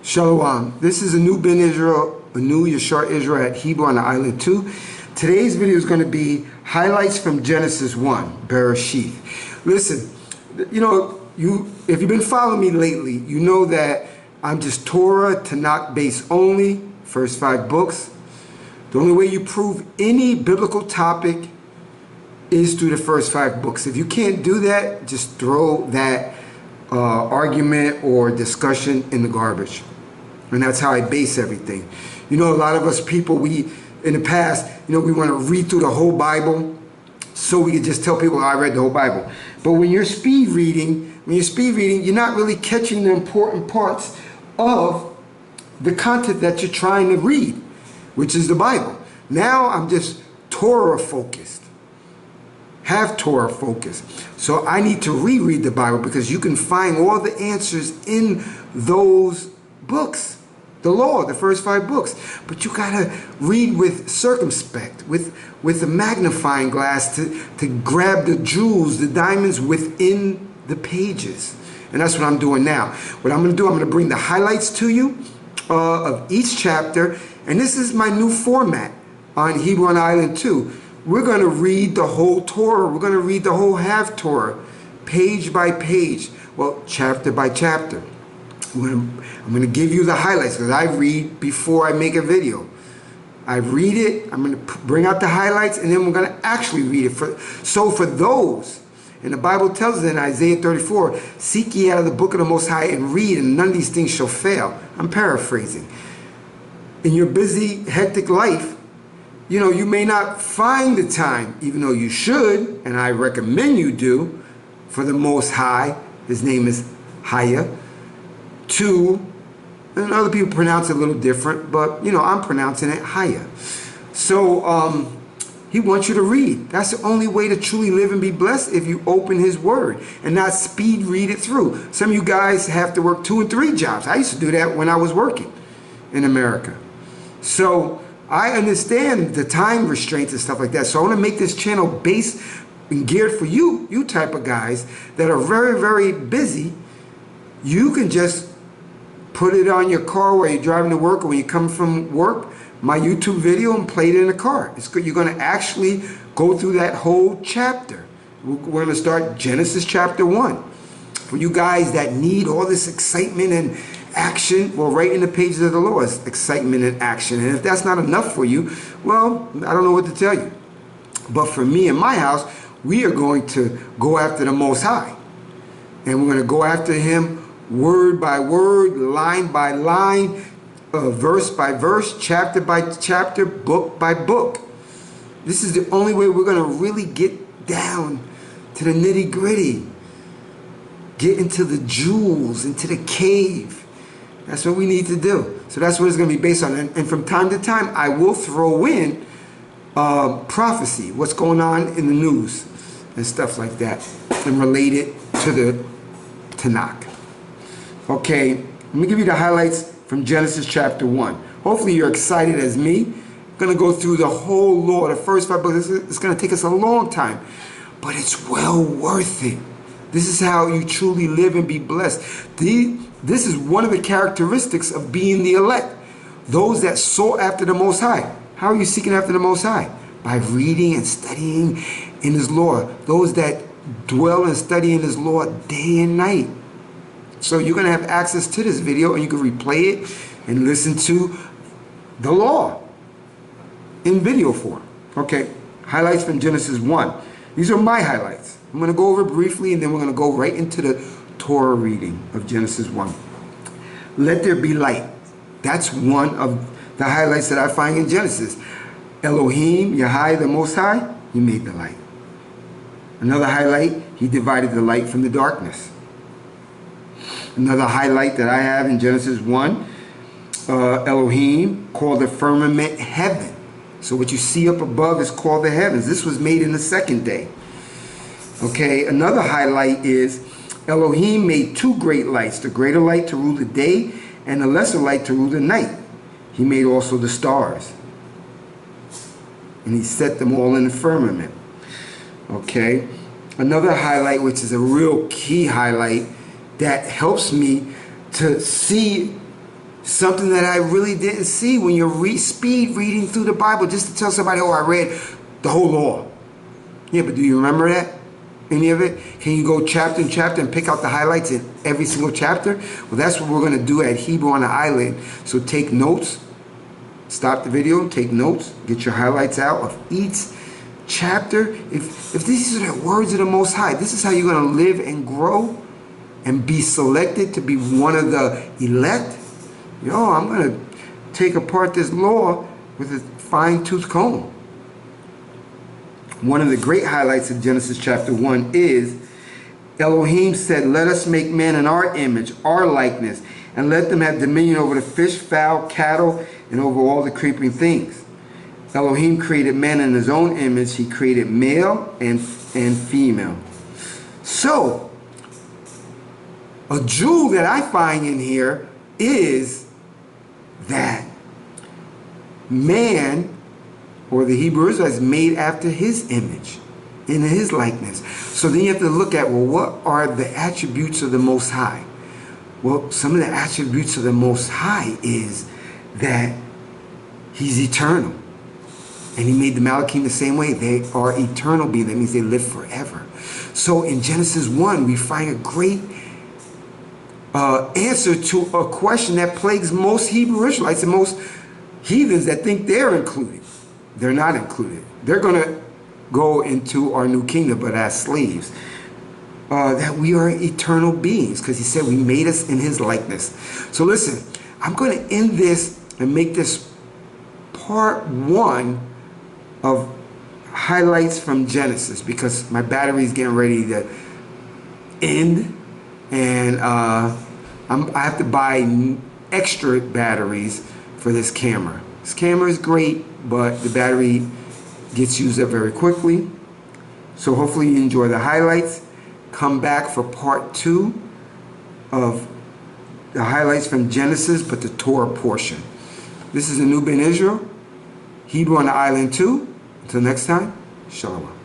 Shalom. This is a new Ben Israel, a new Yashar Israel at Hebrew on the island 2. Today's video is going to be highlights from Genesis 1, Bereshith. Listen, if you've been following me lately, you know that I'm just Torah, Tanakh based only, first 5 books. The only way you prove any biblical topic is through the first 5 books. If you can't do that, just throw that argument or discussion in the garbage. And that's how I base everything. You know, a lot of us people, in the past, we want to read through the whole Bible so we can just tell people, I read the whole Bible. But when you're speed reading, you're not really catching the important parts of the content that you're trying to read, which is the Bible. Now I'm just Torah focused. Have Torah focused. So I need to reread the Bible because you can find all the answers in those books. The law, the first 5 books. But you gotta read with circumspect, with a magnifying glass to grab the jewels, the diamonds within the pages. And that's what I'm doing now. What I'm gonna do, I'm gonna bring the highlights to you of each chapter. And this is my new format on Hebrew on the Island 2. We're going to read the whole Torah. We're going to read the whole half-Torah, page by page. Well, chapter by chapter. I'm going to give you the highlights because I read before I make a video. I read it. I'm going to bring out the highlights, and then we're going to actually read it. So for those, and the Bible tells us in Isaiah 34, seek ye out of the book of the Most High and read, and none of these things shall fail. I'm paraphrasing. In your busy, hectic life, you may not find the time, even though you should, and I recommend you do, for the Most High, his name is Haya, and other people pronounce it a little different, but, I'm pronouncing it Haya. So, he wants you to read. That's the only way to truly live and be blessed, if you open his word and not speed read it through. Some of you guys have to work 2 and 3 jobs. I used to do that when I was working in America. So, I understand the time restraints and stuff like that. So I want to make this channel based and geared for you type of guys that are very, very busy. You can just put it on your car while you're driving to work or when you come from work, my YouTube video, and play it in the car. It's good. You're going to actually go through that whole chapter. We're going to start Genesis chapter 1. For you guys that need all this excitement and action, well, right in the pages of the law is excitement and action. And if that's not enough for you, well, I don't know what to tell you. But for me and my house, we are going to go after the Most High. And we're going to go after him word by word, line by line, verse by verse, chapter by chapter, book by book. This is the only way we're going to really get down to the nitty gritty. Get into the jewels, into the cave. That's what we need to do. So that's what it's going to be based on. And from time to time, I will throw in prophecy, what's going on in the news and stuff like that, and relate it to the Tanakh. Okay, let me give you the highlights from Genesis chapter 1. Hopefully you're excited as me. I'm going to go through the whole law, the first 5 books. It's going to take us a long time, but it's well worth it. This is how you truly live and be blessed. This is one of the characteristics of being the elect. Those that sought after the Most High. How are you seeking after the Most High? By reading and studying in his law. Those that dwell and study in his law day and night. So you're going to have access to this video and you can replay it and listen to the law in video form. Okay, highlights from Genesis 1. These are my highlights. I'm going to go over briefly and then we're going to go right into the Torah reading of Genesis 1. Let there be light. That's one of the highlights that I find in Genesis. Elohim, Yahweh, the Most High, he made the light. Another highlight, he divided the light from the darkness. Another highlight that I have in Genesis 1, Elohim called the firmament heaven. So what you see up above is called the heavens. This was made in the 2nd day. Okay, another highlight is Elohim made 2 great lights, the greater light to rule the day and the lesser light to rule the night. He made also the stars. And he set them all in the firmament. Okay, another highlight, which is a real key highlight that helps me to see Something that I really didn't see when you're speed reading through the Bible just to tell somebody, oh, I read the whole law. Yeah, but do you remember that? Any of it? Can you go chapter and chapter and pick out the highlights in every single chapter? Well, that's what we're going to do at Hebrew on the Island. So take notes. Stop the video, take notes, get your highlights out of each chapter. If these are the words of the Most High, this is how you're going to live and grow and be selected to be one of the elect. Yo, I'm going to take apart this law with a fine-tooth comb. One of the great highlights of Genesis chapter 1 is Elohim said, let us make man in our image, our likeness, and let them have dominion over the fish, fowl, cattle, and over all the creeping things. Elohim created man in his own image. He created male and female. So, a jewel that I find in here is that man, or the Hebrew Israelites, is made after his image, in his likeness. So then you have to look at, well, what are the attributes of the Most High? Well, some of the attributes of the Most High is that he's eternal. And he made the Malachim the same way. They are eternal beings. That means they live forever. So in Genesis 1, we find a great answer to a question that plagues most Hebrew Israelites and most heathens that think they're included. They're not included. They're going to go into our new kingdom, but as slaves. That we are eternal beings, because he said we made us in his likeness. So listen, I'm going to end this and make this part 1 of highlights from Genesis, because my battery is getting ready to end, and I have to buy extra batteries for this camera. This camera is great, but the battery gets used up very quickly. So hopefully you enjoy the highlights. Come back for part 2 of the highlights from Genesis, but the Torah portion. This is a new Ben Israel, Hebrew on the Island 2. Until next time, Shalom.